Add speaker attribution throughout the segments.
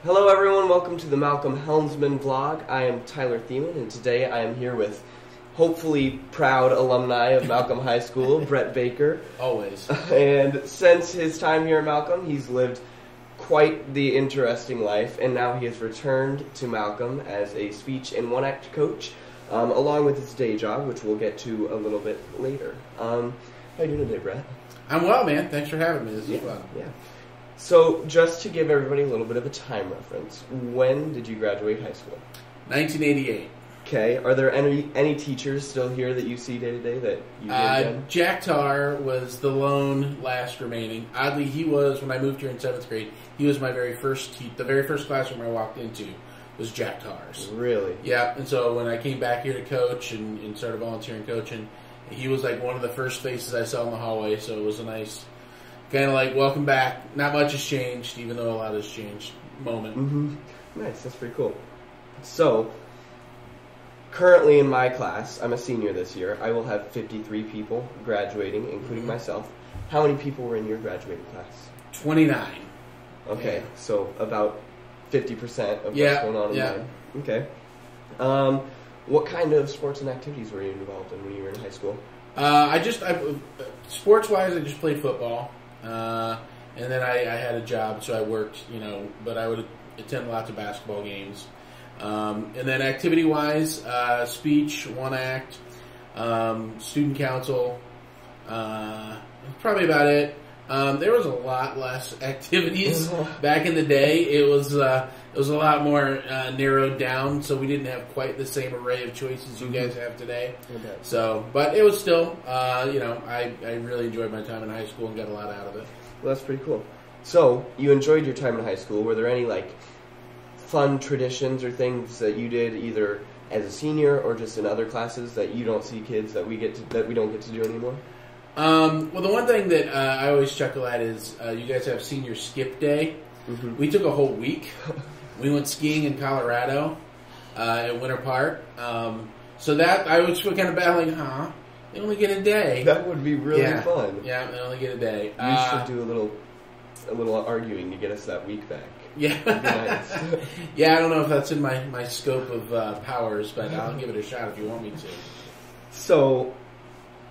Speaker 1: Hello everyone, welcome to the Malcolm Helmsmen vlog. I am Tyler Thiemann, and today I am here with hopefully proud alumni of Malcolm High School, Brett Baker.
Speaker 2: Always.
Speaker 1: And since his time here at Malcolm, he's lived quite the interesting life, and now he has returned to Malcolm as a speech and one-act coach, along with his day job, which we'll get to a little bit later. How you doing today, Brett?
Speaker 2: I'm well, man. Thanks for having me. This is fun.
Speaker 1: Yeah. So, just to give everybody a little bit of a time reference, when did you graduate high school?
Speaker 2: 1988.
Speaker 1: Okay. Are there any teachers still here that you see day to day that you did?
Speaker 2: Jack Tarr was the lone last remaining. Oddly, he was, when I moved here in 7th grade, he was my very first the very first classroom I walked into was Jack Tarr's.
Speaker 1: Really?
Speaker 2: Yeah, and so when I came back here to coach and started volunteering coaching, he was like one of the first faces I saw in the hallway, so it was a nice kind of like, welcome back. Not much has changed, even though a lot has changed moment.
Speaker 1: Mm-hmm. Nice, that's pretty cool. So, currently in my class, I'm a senior this year, I will have 53 people graduating, including myself. How many people were in your graduating class?
Speaker 2: 29.
Speaker 1: Okay,
Speaker 2: yeah.
Speaker 1: So about 50% of what's going on in mine. Okay. What kind of sports and activities were you involved in when you were in high school?
Speaker 2: Sports-wise, I just played football. And then I had a job, so I worked, but I would attend lots of basketball games. And then activity-wise, speech, one act, student council, probably about it. There was a lot less activities back in the day. It was a lot more narrowed down, so we didn't have quite the same array of choices you guys have today.
Speaker 1: Okay.
Speaker 2: So, but it was still, I really enjoyed my time in high school and got a lot out of it.
Speaker 1: Well, that's pretty cool. So, you enjoyed your time in high school. Were there any, fun traditions or things that you did either as a senior or just in other classes that you don't see kids that we don't get to do anymore?
Speaker 2: Well, the one thing that I always chuckle at is you guys have senior skip day. Mm-hmm. We took a whole week. We went skiing in Colorado at Winter Park. So that I was kind of battling, they only get a day.
Speaker 1: That would be really fun.
Speaker 2: Yeah, they only get a day.
Speaker 1: You should do a little arguing to get us that week back.
Speaker 2: Yeah.
Speaker 1: Nice.
Speaker 2: Yeah, I don't know if that's in my scope of powers, but I'll give it a shot if you want me to.
Speaker 1: So,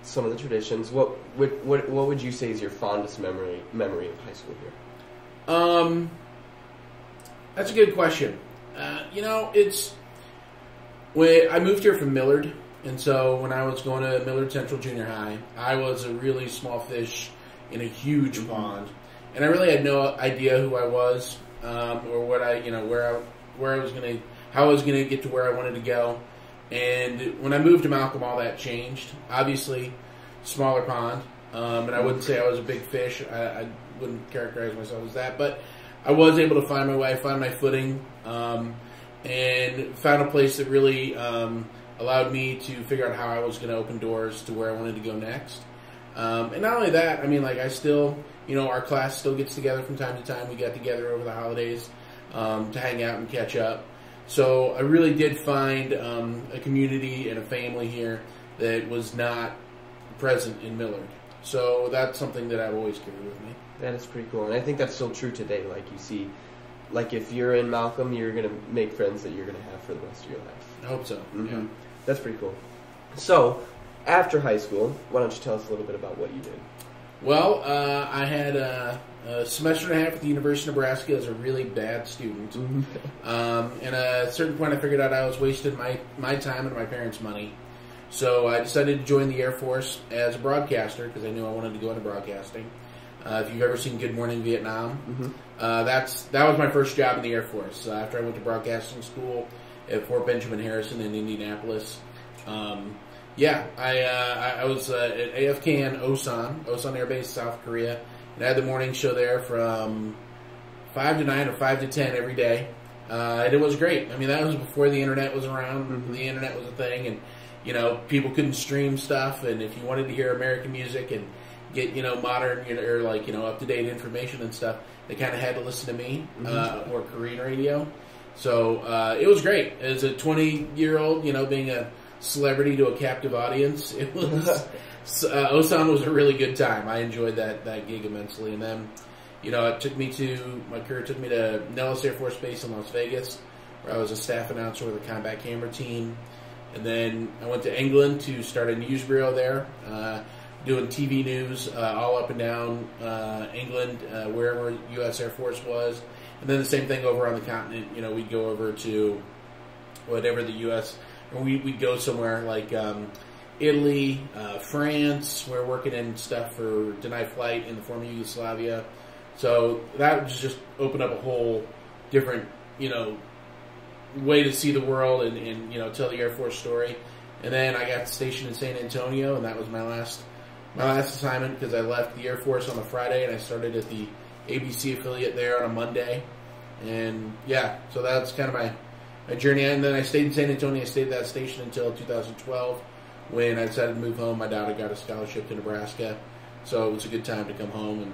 Speaker 1: some of the traditions. What would you say is your fondest memory of high school here?
Speaker 2: That's a good question. It's when I moved here from Millard, and so when I was going to Millard Central Junior High, I was a really small fish in a huge pond, and I really had no idea who I was or what how I was gonna get to where I wanted to go. And when I moved to Malcolm, all that changed. Obviously, smaller pond, and I wouldn't say I was a big fish. I wouldn't characterize myself as that, but I was able to find my way, find my footing, and found a place that really allowed me to figure out how I was going to open doors to where I wanted to go next. And not only that, I still, our class still gets together from time to time. We got together over the holidays to hang out and catch up. So I really did find a community and a family here that was not present in Millard. So that's something that I've always carried with me.
Speaker 1: That is pretty cool, and I think that's still true today. You see, if you're in Malcolm, you're going to make friends that you're going to have for the rest of your life.
Speaker 2: I hope so.
Speaker 1: Mm-hmm.
Speaker 2: Yeah.
Speaker 1: That's pretty cool. So, after high school, why don't you tell us a little bit about what you did?
Speaker 2: Well, I had a semester and a half at the University of Nebraska as a really bad student. And at a certain point, I figured out I was wasting my time and my parents' money. So I decided to join the Air Force as a broadcaster because I knew I wanted to go into broadcasting. If you've ever seen Good Morning Vietnam, that was my first job in the Air Force. After I went to broadcasting school at Fort Benjamin Harrison in Indianapolis, I was at AFK Osan Air Base, South Korea, and I had the morning show there from 5 to 9 or 5 to 10 every day. And it was great. That was before the internet was around. The internet was a thing, and people couldn't stream stuff. And if you wanted to hear American music and get modern or up to date information and stuff, they kind of had to listen to me or Korean radio. So it was great as a 20-year-old. Being a celebrity to a captive audience, it was Osan was a really good time. I enjoyed that gig immensely, and then my career took me to Nellis Air Force Base in Las Vegas, where I was a staff announcer with a combat camera team. And then I went to England to start a news bureau there, doing TV news all up and down England, wherever U.S. Air Force was. And then the same thing over on the continent. We'd go over to whatever the U.S. and we'd go somewhere like Italy, France. We're working in stuff for denied flight in the former Yugoslavia. So that just opened up a whole different, way to see the world and tell the Air Force story. And then I got stationed in San Antonio, and that was my last assignment, because I left the Air Force on a Friday and I started at the ABC affiliate there on a Monday. And yeah, so that's kind of my journey. And then I stayed in San Antonio. I stayed at that station until 2012, when I decided to move home. My daughter got a scholarship to Nebraska, so it was a good time to come home. And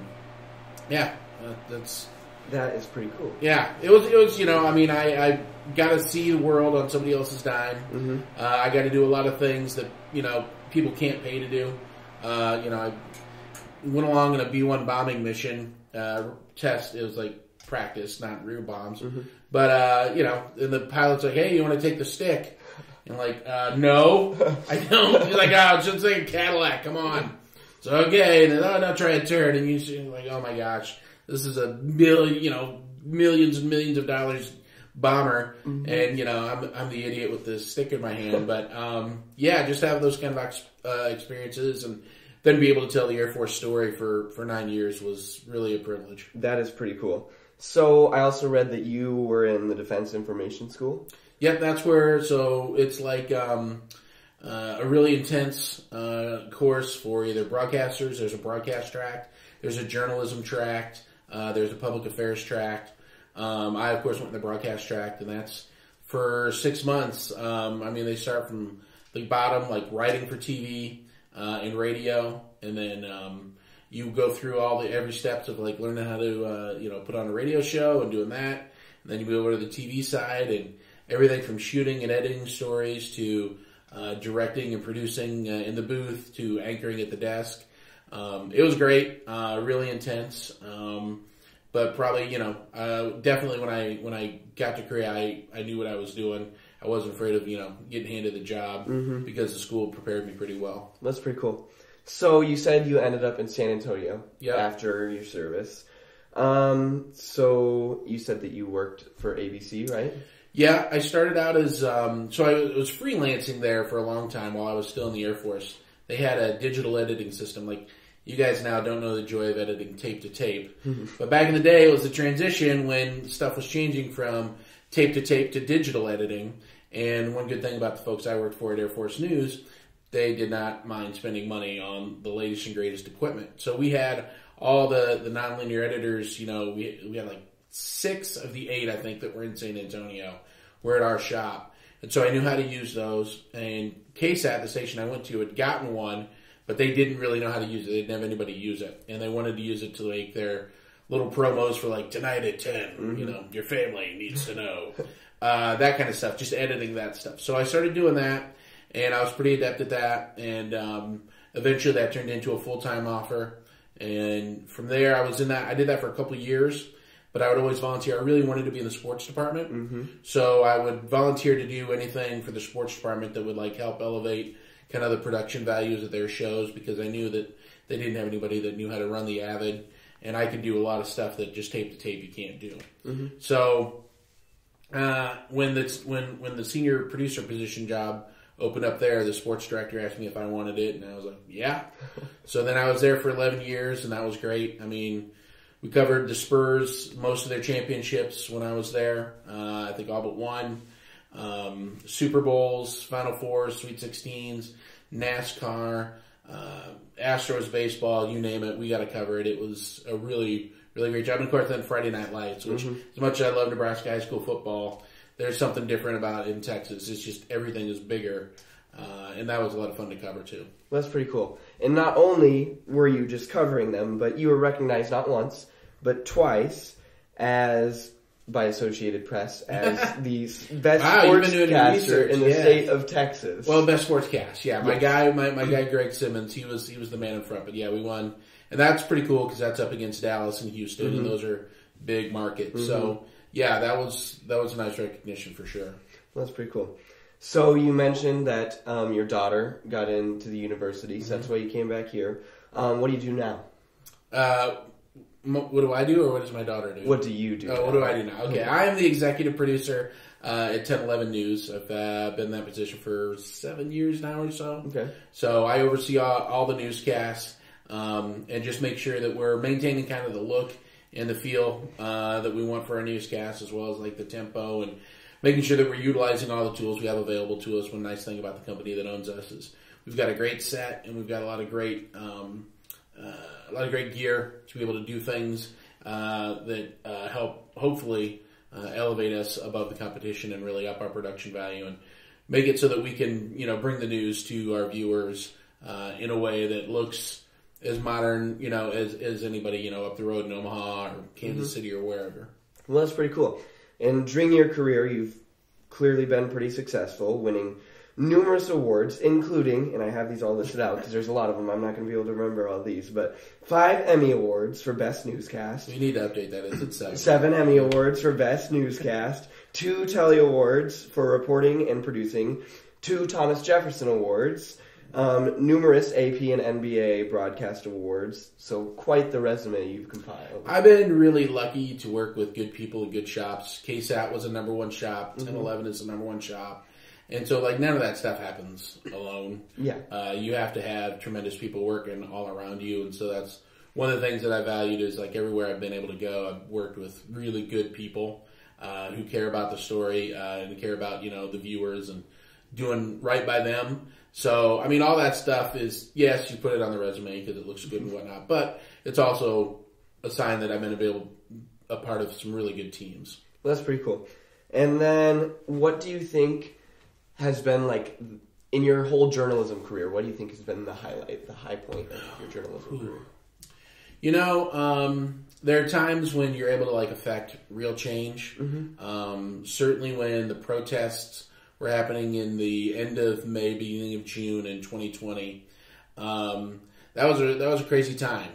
Speaker 2: yeah,
Speaker 1: that is pretty cool.
Speaker 2: Yeah, it was. I got to see the world on somebody else's dime.
Speaker 1: Mm-hmm.
Speaker 2: I got to do a lot of things that people can't pay to do. I went along in a B-1 bombing mission test. It was like practice, not real bombs.
Speaker 1: Mm-hmm.
Speaker 2: But and the pilot's like, "Hey, you want to take the stick?" And like, no, I don't. He's like, "Oh, it's just like a Cadillac. Come on." So okay, and then, now try a turn, and you're like, "Oh my gosh, this is a millions and millions of dollars bomber," mm-hmm. And I'm the idiot with the stick in my hand. But just have those kind of experiences, and then be able to tell the Air Force story for 9 years was really a privilege.
Speaker 1: That is pretty cool. So I also read that you were in the Defense Information School.
Speaker 2: Yep, that's where. So it's like a really intense course for either broadcasters. There's a broadcast track. There's a journalism track. There's a public affairs track. I, of course, went in the broadcast track, and that's for 6 months. They start from the bottom, like writing for TV and radio, and then you go through every steps of like learning how to put on a radio show and doing that. And then you move over to the TV side, and everything from shooting and editing stories to directing and producing in the booth to anchoring at the desk. It was great, really intense. But probably, definitely when I got to Korea, I knew what I was doing. I wasn't afraid of, getting handed the job, mm-hmm. because the school prepared me pretty well.
Speaker 1: That's pretty cool. So you said you ended up in San Antonio,
Speaker 2: yep.
Speaker 1: After your service. So you said that you worked for ABC, right?
Speaker 2: Yeah, I started out as, so I was freelancing there for a long time while I was still in the Air Force. They had a digital editing system. Like, you guys now don't know the joy of editing tape to tape. Mm-hmm. But back in the day, it was the transition when stuff was changing from tape to digital editing. And one good thing about the folks I worked for at Air Force News, they did not mind spending money on the latest and greatest equipment. So we had all the nonlinear editors, we had like 6 of the 8, I think, that were in San Antonio were at our shop. And so I knew how to use those. And KSAT, the station I went to, had gotten one, but they didn't really know how to use it. They didn't have anybody use it. And they wanted to use it to like their little promos for like tonight at 10, mm-hmm. Your family needs to know. That kind of stuff, just editing that stuff. So I started doing that, and I was pretty adept at that. And eventually that turned into a full-time offer. And from there, I did that for a couple of years, but I would always volunteer. I really wanted to be in the sports department. Mm-hmm. So I would volunteer to do anything for the sports department that would like help elevate kind of the production values of their shows, because I knew that they didn't have anybody that knew how to run the Avid, and I could do a lot of stuff that just tape to tape you can't do. Mm-hmm. So when the senior producer position job opened up there, the sports director asked me if I wanted it, and I was like, yeah. So then I was there for 11 years, and that was great. We covered the Spurs, most of their championships when I was there. I think all but one. Super Bowls, Final Fours, Sweet 16s, NASCAR, Astros baseball, you name it, we got to cover it. It was a really, really great job. And of course, then Friday Night Lights, which mm-hmm. as much as I love Nebraska high school football, there's something different about it in Texas. It's just everything is bigger. And that was a lot of fun to cover too.
Speaker 1: That's pretty cool. And not only were you just covering them, but you were recognized not once, but twice as by Associated Press as the best
Speaker 2: Wow, you've been doing your
Speaker 1: sportscaster
Speaker 2: research,
Speaker 1: in the
Speaker 2: yeah.
Speaker 1: state of Texas.
Speaker 2: Well, best sportscast, yeah. My
Speaker 1: Yes.
Speaker 2: guy Greg Simmons, he was the man in front. But yeah, we won, and that's pretty cool because that's up against Dallas and Houston, and those are big markets. So yeah, that was a nice recognition for sure.
Speaker 1: That's pretty cool. So you mentioned that your daughter got into the university, so that's why you came back here. What do you do now?
Speaker 2: What do I do, or what does my daughter do?
Speaker 1: What do you do?
Speaker 2: What do I do now? Okay, I am the executive producer at 1011 News. I've been in that position for 7 years now or so.
Speaker 1: Okay.
Speaker 2: So I oversee all the newscasts and just make sure that we're maintaining kind of the look and the feel that we want for our newscasts, as well as like the tempo, and making sure that we're utilizing all the tools we have available to us. One nice thing about the company that owns us is we've got a great set, and we've got a lot of great gear to be able to do things that help hopefully elevate us above the competition and really up our production value and make it so that we can, bring the news to our viewers in a way that looks as modern, as anybody, up the road in Omaha or Kansas City or wherever.
Speaker 1: Well, that's pretty cool. And during your career, you've clearly been pretty successful, winning numerous awards, including, and I have these all listed out because there's a lot of them. I'm not going to be able to remember all these, but 5 Emmy Awards for Best Newscast.
Speaker 2: We need to update that. Is it 7?
Speaker 1: 7 Emmy Awards for Best Newscast. 2 Telly Awards for reporting and producing. 2 Thomas Jefferson Awards. Numerous AP and NBA broadcast awards. So quite the resume you've compiled.
Speaker 2: I've been really lucky to work with good people and good shops. KSAT was a #1 shop. 1011 is the #1 shop. And so, none of that stuff happens alone.
Speaker 1: Yeah.
Speaker 2: You have to have tremendous people working all around you. And so that's one of the things that I valued is, everywhere I've been able to go, I've worked with really good people who care about the story and care about, the viewers and doing right by them. So, all that stuff is, yes, you put it on the resume because it looks good and whatnot, but it's also a sign that I've been a part of some really good teams.
Speaker 1: Well, that's pretty cool. And then, what do you think has been, in your whole journalism career, what do you think has been the high point of your journalism career?
Speaker 2: There are times when you're able to, affect real change. Certainly when the protests were happening in the end of May, beginning of June in 2020. That was a crazy time.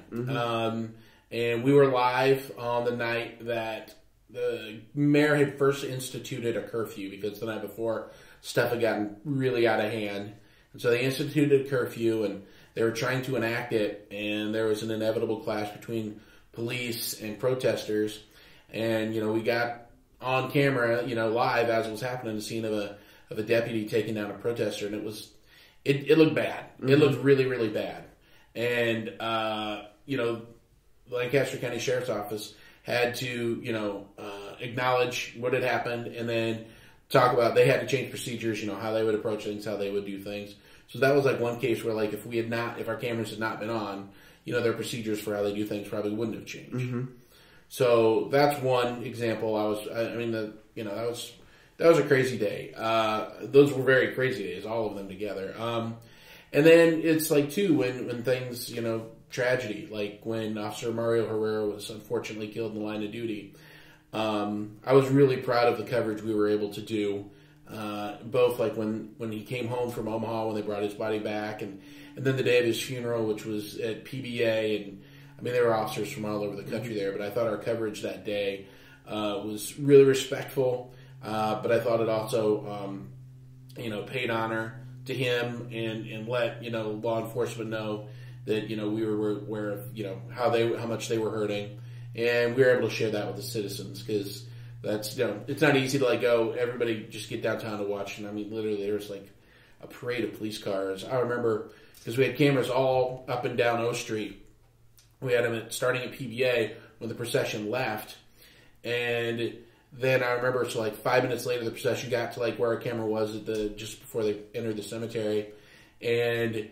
Speaker 2: And we were live on the night that the mayor had first instituted a curfew because the night before stuff had gotten really out of hand. And so they instituted a curfew and they were trying to enact it, and there was an inevitable clash between police and protesters. And, we got on camera, live as it was happening, the scene of a deputy taking down a protester, and it looked bad. It looked really, really bad. And, the Lancaster County Sheriff's Office had to, acknowledge what had happened and then talk about, they had to change procedures, how they would approach things, how they would do things. So that was one case where if our cameras had not been on, their procedures for how they do things probably wouldn't have changed. So that's one example. That was a crazy day. Those were very crazy days, all of them together. And then it's too, when things, tragedy, like when Officer Mario Herrera was unfortunately killed in the line of duty. I was really proud of the coverage we were able to do. Both when he came home from Omaha, when they brought his body back, and then the day of his funeral, which was at PBA, and there were officers from all over the country there, but I thought our coverage that day was really respectful. But I thought it also, paid honor to him and let, law enforcement know that, we were aware of, how much they were hurting. And we were able to share that with the citizens because that's, it's not easy to go, everybody just get downtown to watch. And literally there was a parade of police cars. I remember because we had cameras all up and down O Street. We had them starting at PBA when the procession left. And then I remember, so 5 minutes later, the procession got to where our camera was just before they entered the cemetery, and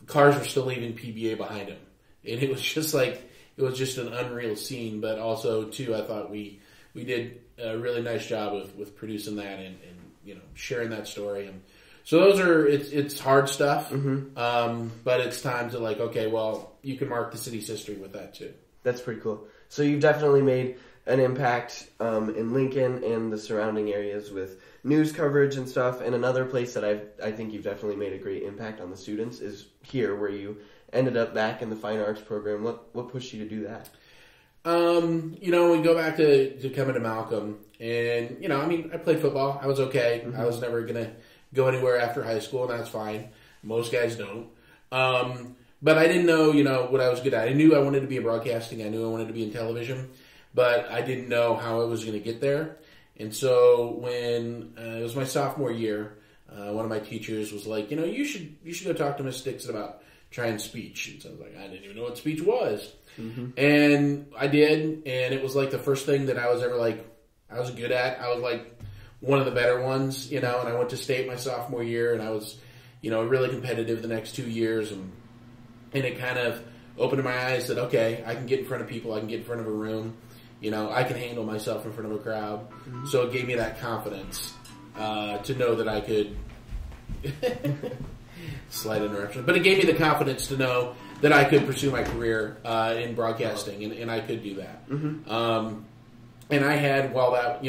Speaker 2: cars were still leaving PBA behind them, and it was just it was just an unreal scene. But also too, I thought we did a really nice job with producing that and sharing that story. And so those are it's hard stuff, but it's time to okay, well, you can mark the city's history with that too.
Speaker 1: That's pretty cool. So you've definitely made an impact in Lincoln and the surrounding areas with news coverage and stuff. And another place that I think you've definitely made a great impact on the students is here, where you ended up back in the fine arts program. What pushed you to do that?
Speaker 2: We go back to coming to Malcolm, and I played football. I was okay. I was never gonna go anywhere after high school, and that's fine. Most guys don't. But I didn't know, what I was good at. I knew I wanted to be in broadcasting. I knew I wanted to be in television, but I didn't know how I was going to get there. And so when it was my sophomore year, one of my teachers was like, you should go talk to Miss Dixon about trying speech. And so I was like, I didn't even know what speech was. And I did, and it was like the first thing that I was ever I was good at. I was like one of the better ones, and I went to state my sophomore year, and I was, really competitive the next 2 years, and it kind of opened my eyes that, okay, I can get in front of people, I can get in front of a room, I can handle myself in front of a crowd. So it gave me that confidence to know that I could, slight interruption, but it gave me the confidence to know that I could pursue my career in broadcasting, and I could do that. And I had, while that,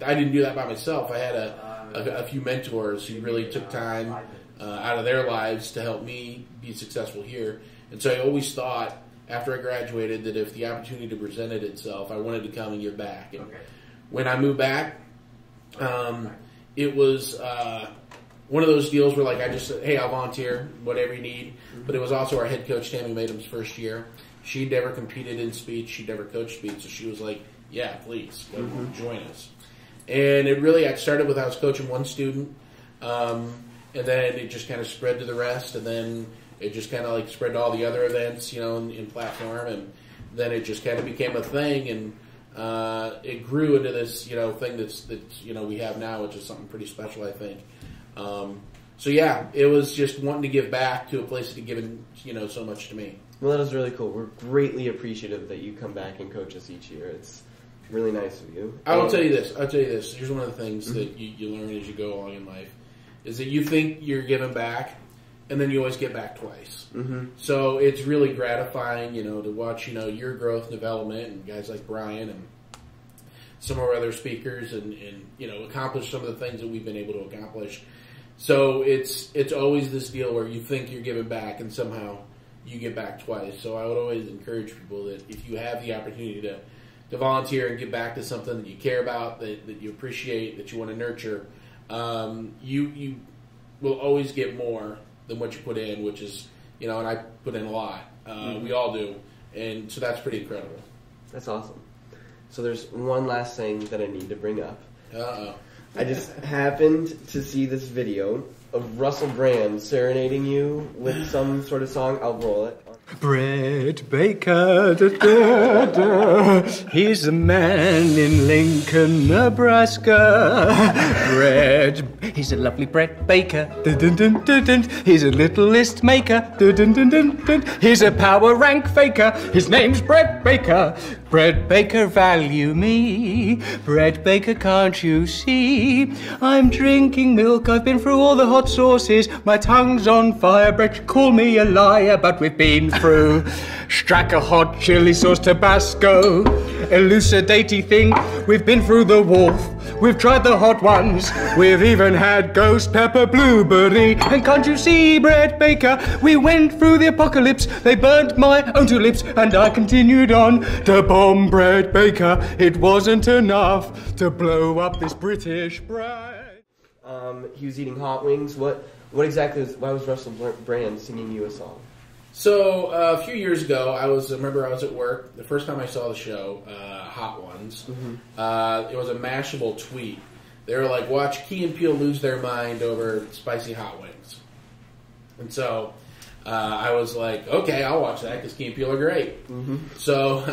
Speaker 2: I didn't do that by myself. I had a few mentors who really took time out of their lives to help me be successful here. And so I always thought, after I graduated, that if the opportunity presented itself, I wanted to come and give back. And when I moved back, it was one of those deals where I just said, hey, I'll volunteer, whatever you need. But it was also our head coach, Tammy Madam's first year. She'd never competed in speech. She'd never coached speech. So she was like, yeah, please, join us. And it really, I started with, I was coaching one student, and then it just kind of spread to the rest, and then it just kind of spread to all the other events, in platform, and then it just kind of became a thing, and it grew into this, thing that's we have now, which is something pretty special, I think. So yeah, it was just wanting to give back to a place that had given, so much to me.
Speaker 1: Well, that is really cool. We're greatly appreciative that you come back and coach us each year. It's really nice of you.
Speaker 2: I'll tell you this. Here's one of the things that you learn as you go along in life, is that you think you're giving back, and then you always get back twice. So it's really gratifying, to watch, your growth and development, and guys like Brian and some of our other speakers, and accomplish some of the things that we've been able to accomplish. So it's always this deal where you think you're giving back, and somehow you get back twice. So I would always encourage people that if you have the opportunity to volunteer and give back to something that you care about, that you appreciate, that you want to nurture, you will always get more than what you put in, which is, and I put in a lot. We all do. And so that's pretty incredible.
Speaker 1: That's awesome. So there's one last thing that I need to bring up. I just happened to see this video of Russell Brand serenading you with some sort of song. I'll roll it.
Speaker 3: Brett Baker, da, da, da. He's a man in Lincoln, Nebraska. Brett, he's a lovely Brett Baker. Dun, dun, dun, dun, dun. He's a little list maker. Dun, dun, dun, dun, dun. He's a power rank faker. His name's Brett Baker. Brett Baker, value me. Brett Baker, can't you see? I'm drinking milk, I've been through all the hot sauces. My tongue's on fire, Brett, call me a liar, but we've been through Stracker hot chili sauce Tabasco, elucidatey thing. We've been through the wolf, we've tried the hot ones. We've even had ghost pepper blueberry. And can't you see, Brett Baker, we went through the apocalypse. They burnt my own two lips, and I continued on to bomb Brett Baker. It wasn't enough to blow up this British bride.
Speaker 1: He was eating hot wings. What exactly why was Russell Brand singing you a song?
Speaker 2: So a few years ago, I remember I was at work. The first time I saw the show, Hot Ones, it was a Mashable tweet. They were like, watch Key and Peele lose their mind over spicy hot wings. And so I was like, okay, I'll watch that because Key and Peele are great. So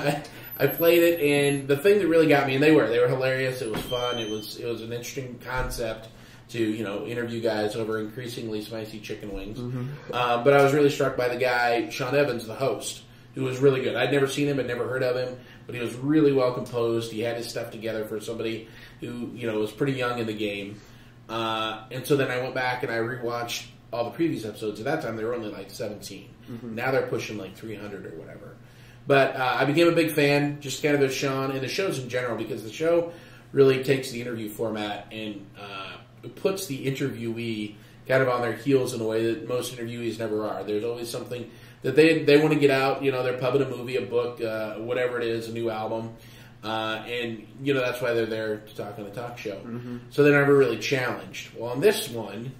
Speaker 2: I played it, and the thing that really got me, and they were hilarious. It was fun. It was an interesting concept to, interview guys over increasingly spicy chicken wings. But I was really struck by the guy, Sean Evans, the host, who was really good. I'd never seen him, I'd never heard of him, but he was really well composed. He had his stuff together for somebody who, was pretty young in the game. And so then I went back and I rewatched all the previous episodes. At that time, they were only like 17. Now they're pushing like 300 or whatever. But I became a big fan, just kind of of Sean and the shows in general, because the show really takes the interview format and it puts the interviewee kind of on their heels in a way that most interviewees never are. There's always something that they want to get out. They're pubbing a movie, a book, whatever it is, a new album. And that's why they're there to talk on a talk show. Mm-hmm. So they're never really challenged. Well, on this one,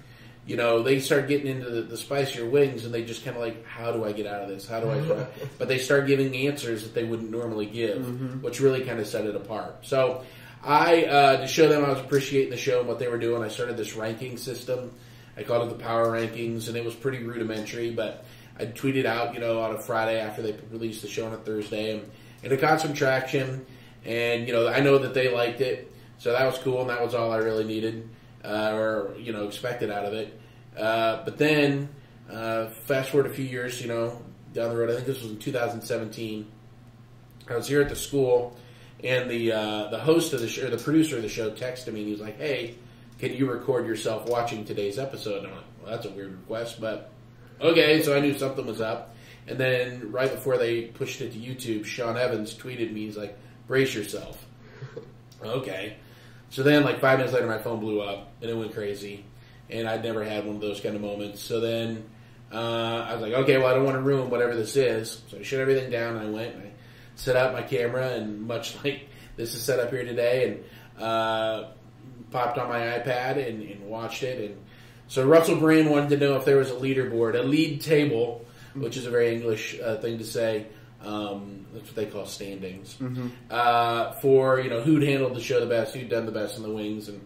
Speaker 2: they start getting into the spicier wings, and they just kind of like, how do I get out of this? How do I? But they start giving answers that they wouldn't normally give, mm-hmm. which really kind of set it apart. So to show them I was appreciating the show and what they were doing, I started this ranking system. I called it the Power Rankings, and it was pretty rudimentary, but I tweeted out, on a Friday after they released the show on a Thursday, and it got some traction. And, I know that they liked it, so that was cool, and that was all I really needed, or expected out of it. But then, fast forward a few years, down the road, I think this was in 2017, I was here at the school, and the host of the show, or the producer of the show, texted me, and he was like, hey, can you record yourself watching today's episode? And I'm like, well, that's a weird request, but okay, so I knew something was up. And then right before they pushed it to YouTube, Sean Evans tweeted me, he's like, brace yourself. Okay. So then, like 5 minutes later, my phone blew up, and it went crazy. And I'd never had one of those kind of moments. So then I was like, okay, well, I don't want to ruin whatever this is. So I shut everything down, and I went, and I set up my camera, and much like this is set up here today, and popped on my iPad and watched it. And so Russell Brand wanted to know if there was a leaderboard, a lead table, which is a very English thing to say. That's what they call standings. Mm-hmm. For, who'd handled the show the best, who'd done the best in the wings. And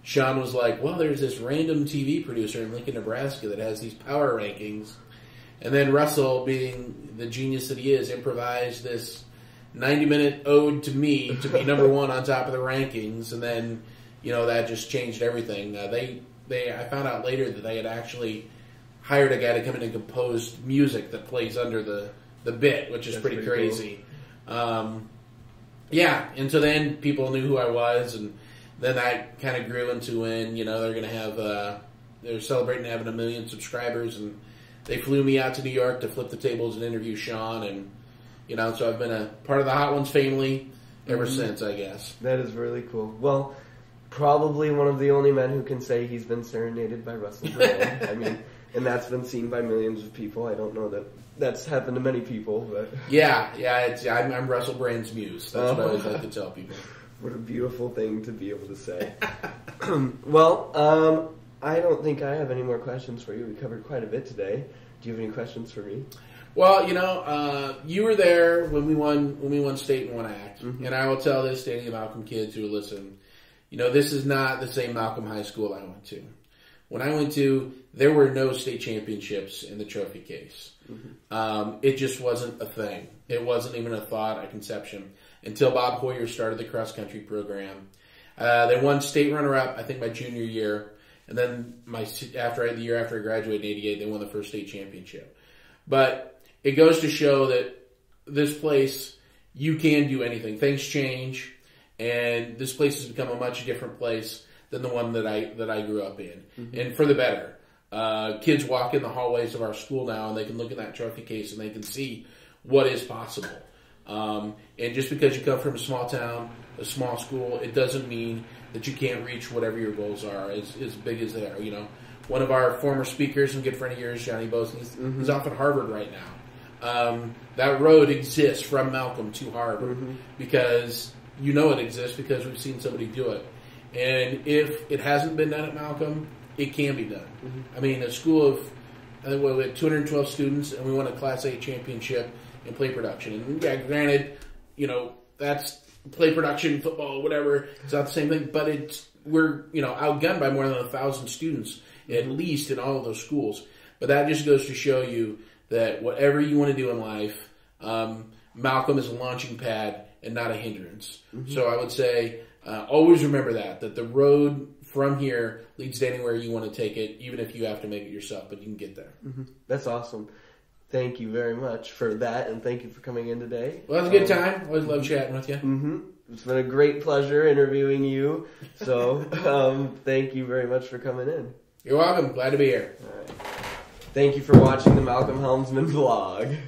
Speaker 2: Sean was like, well, there's this random TV producer in Lincoln, Nebraska that has these power rankings. And then Russell, being the genius that he is, improvised this 90-minute ode to me to be number one on top of the rankings. And then, that just changed everything. I found out later that they had actually hired a guy to come in and compose music that plays under the bit, which is pretty crazy. Cool. And so then people knew who I was, and then that kind of grew into when, they're going to have, they're celebrating having 1 million subscribers, and they flew me out to New York to flip the tables and interview Sean, and, so I've been a part of the Hot Ones family ever since, I guess.
Speaker 1: That is really cool. Well, probably one of the only men who can say he's been serenaded by Russell Brand. I mean, and that's been seen by millions of people. I don't know that that's happened to many people, but I'm Russell Brand's muse. That's what I always like to tell people. What a beautiful thing to be able to say. Well, I don't think I have any more questions for you. We covered quite a bit today. Do you have any questions for me?
Speaker 2: Well, you were there when we won state in one act, mm-hmm. and I will tell this to any of Malcolm kids who listen. This is not the same Malcolm High School I went to. When I went to, there were no state championships in the trophy case. Mm-hmm. It just wasn't a thing. It wasn't even a thought, a conception, until Bob Hoyer started the cross-country program. They won state runner-up, I think, my junior year. And then the year after I graduated in 88, they won the first state championship. But it goes to show that this place, you can do anything. Things change, and this place has become a much different place than the one that I grew up in, mm-hmm. and for the better. Kids walk in the hallways of our school now, and they can look in that trophy case, and they can see what is possible. And just because you come from a small town, a small school, it doesn't mean that you can't reach whatever your goals are, as big as they are. One of our former speakers and good friend of yours, Johnny Bosen, mm-hmm. he's off at Harvard right now. That road exists from Malcolm to Harvard mm-hmm. because it exists because we've seen somebody do it. And if it hasn't been done at Malcolm, it can be done. Mm-hmm. I mean, a school of, I think we had 212 students, and we won a Class A championship in play production. And yeah, granted, that's play production, football, whatever. It's not the same thing, but we're outgunned by more than 1,000 students at least in all of those schools. But that just goes to show you that whatever you want to do in life, Malcolm is a launching pad and not a hindrance. Mm-hmm. So I would say, always remember that the road from here leads to anywhere you want to take it, even if you have to make it yourself, but you can get there.
Speaker 1: Mm-hmm. That's awesome. Thank you very much for that, and thank you for coming in today.
Speaker 2: Well, it was a good time. Always love chatting with you.
Speaker 1: Mm-hmm. It's been a great pleasure interviewing you, so thank you very much for coming in.
Speaker 2: You're welcome. Glad to be here.
Speaker 1: All right. Thank you for watching the Malcolm Helmsmen vlog.